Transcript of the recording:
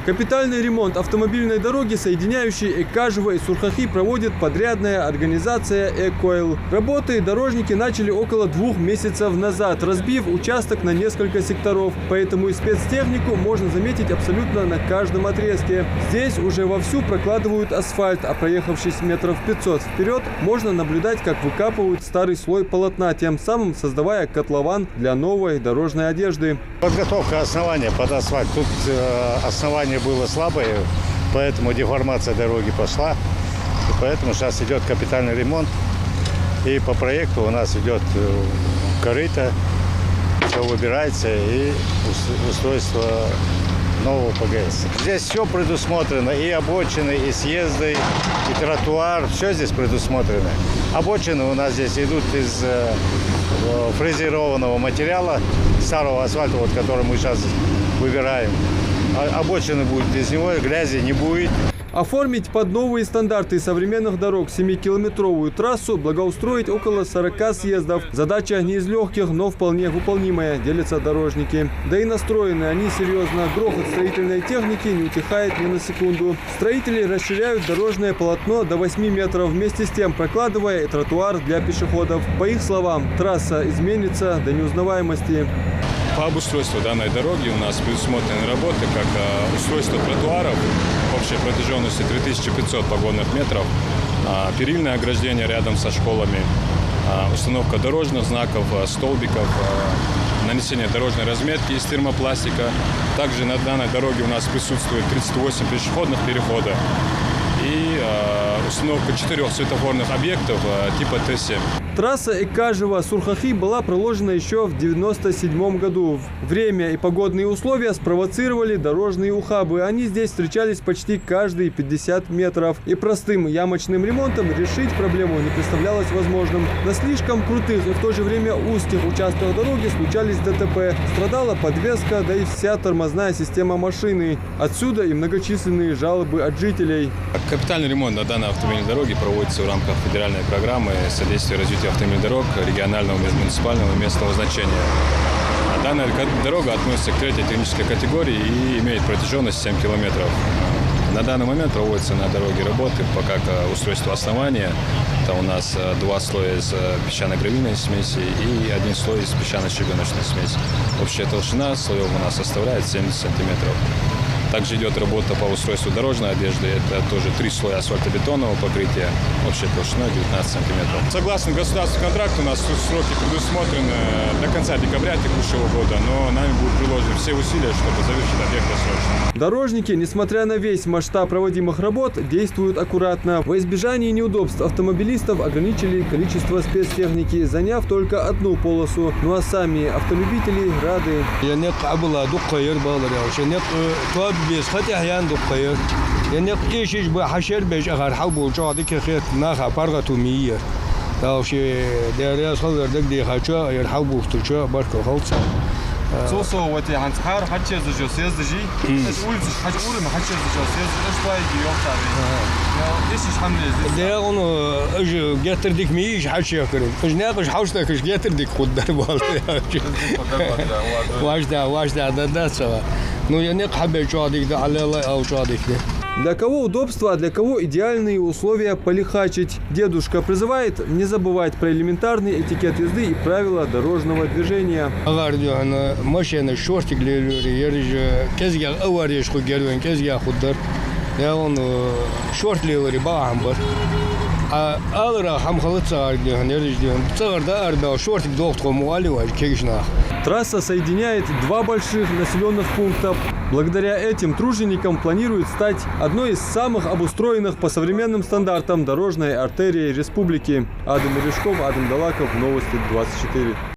Капитальный ремонт автомобильной дороги, соединяющей Экажево и Сурхахи, проводит подрядная организация «Экойл». Работы дорожники начали около 2 месяцев назад, разбив участок на несколько секторов. Поэтому и спецтехнику можно заметить абсолютно на каждом отрезке. Здесь уже вовсю прокладывают асфальт, а проехавшись метров 500 вперед, можно наблюдать, как выкапывают старый слой полотна, тем самым создавая котлован для новой дорожной одежды. Подготовка основания под асфальт. Тут основание было слабое, поэтому деформация дороги пошла. И поэтому сейчас идет капитальный ремонт. И по проекту у нас идет корыто, все выбирается и устройство нового ПГС. Здесь все предусмотрено, и обочины, и съезды, и тротуар, все здесь предусмотрено. Обочины у нас здесь идут из фрезерованного материала, старого асфальта, вот, который мы сейчас выбираем. Обочины будут из него, грязи не будет. Оформить под новые стандарты современных дорог 7-километровую трассу, благоустроить около 40 съездов. Задача не из легких, но вполне выполнимая, делятся дорожники. Да и настроены они серьезно. Грохот строительной техники не утихает ни на секунду. Строители расширяют дорожное полотно до 8 метров, вместе с тем прокладывая тротуар для пешеходов. По их словам, трасса изменится до неузнаваемости. По обустройству данной дороги у нас предусмотрены работы, как устройство тротуаров общей протяженностью 3500 погонных метров, перильное ограждение рядом со школами, установка дорожных знаков, столбиков, нанесение дорожной разметки из термопластика. Также на данной дороге у нас присутствует 38 пешеходных переходов и установка 4 светофорных объектов типа Т7. Трасса Экажево-Сурхахи была проложена еще в 1997 году. Время и погодные условия спровоцировали дорожные ухабы. Они здесь встречались почти каждые 50 метров. И простым ямочным ремонтом решить проблему не представлялось возможным. На слишком крутых и в то же время узких участках дороги случались ДТП. Страдала подвеска, да и вся тормозная система машины. Отсюда и многочисленные жалобы от жителей. Капитальный ремонт на данной автомобильной дороге проводится в рамках федеральной программы содействия развитию автомобильных дорог регионального, межмуниципального и местного значения. Данная дорога относится к 3-й технической категории и имеет протяженность 7 километров. На данный момент проводятся на дороге работы по как устройству основания. Это у нас 2 слоя из песчано-гравийной смеси и 1 слой из песчано-щебеночной смеси. Общая толщина слоев у нас составляет 70 сантиметров. Также идет работа по устройству дорожной одежды. Это тоже 3 слоя асфальтобетонного покрытия, общей толщиной 19 сантиметров. Согласно государственному контракту, у нас сроки предусмотрены до конца декабря текущего года, но нами будут приложены все усилия, чтобы завершить объект досрочно. Дорожники, несмотря на весь масштаб проводимых работ, действуют аккуратно. Во избежание неудобств автомобилистов ограничили количество спецтехники, заняв только 1 полосу. Ну а сами автолюбители рады. بيسخت أحيان دقيق يعني إيش بحشر بيج أخر حبوا جادي كخيط ناخا برغة مية لو شيء دارياس خضر دقدي خشوا يرحبوا فتشوا بركة خلصة صوصو وتي عن سحار حتى زوج سيز دجي تقول حاجة أولى ما حتى زوج سيز إيش باي يوم تاني إيش حمل ده أنا إيش جاتر ديك ميش حشي أكرم إيش ناقش حوشتك إيش جاتر ديك خد دربال واش ده سوا ну я не хабе чадик да алела ау чадик. Для кого удобство, а для кого идеальные условия полихачить. Дедушка призывает не забывать про элементарный этикет езды и правила дорожного движения. Агардиана машина шортик лелюри, ерж кезгя авариш ху гервен кезгя худдар. Я он шорт лелюри баамбар. А алра хам халыца ардиан ерждиан. Царда арда шортик доктор муали важ кегшнах. Трасса соединяет 2 больших населенных пункта. Благодаря этим труженикам планируют стать одной из самых обустроенных по современным стандартам дорожной артерии республики. Адам Мережков, Адам Далаков, Новости 24.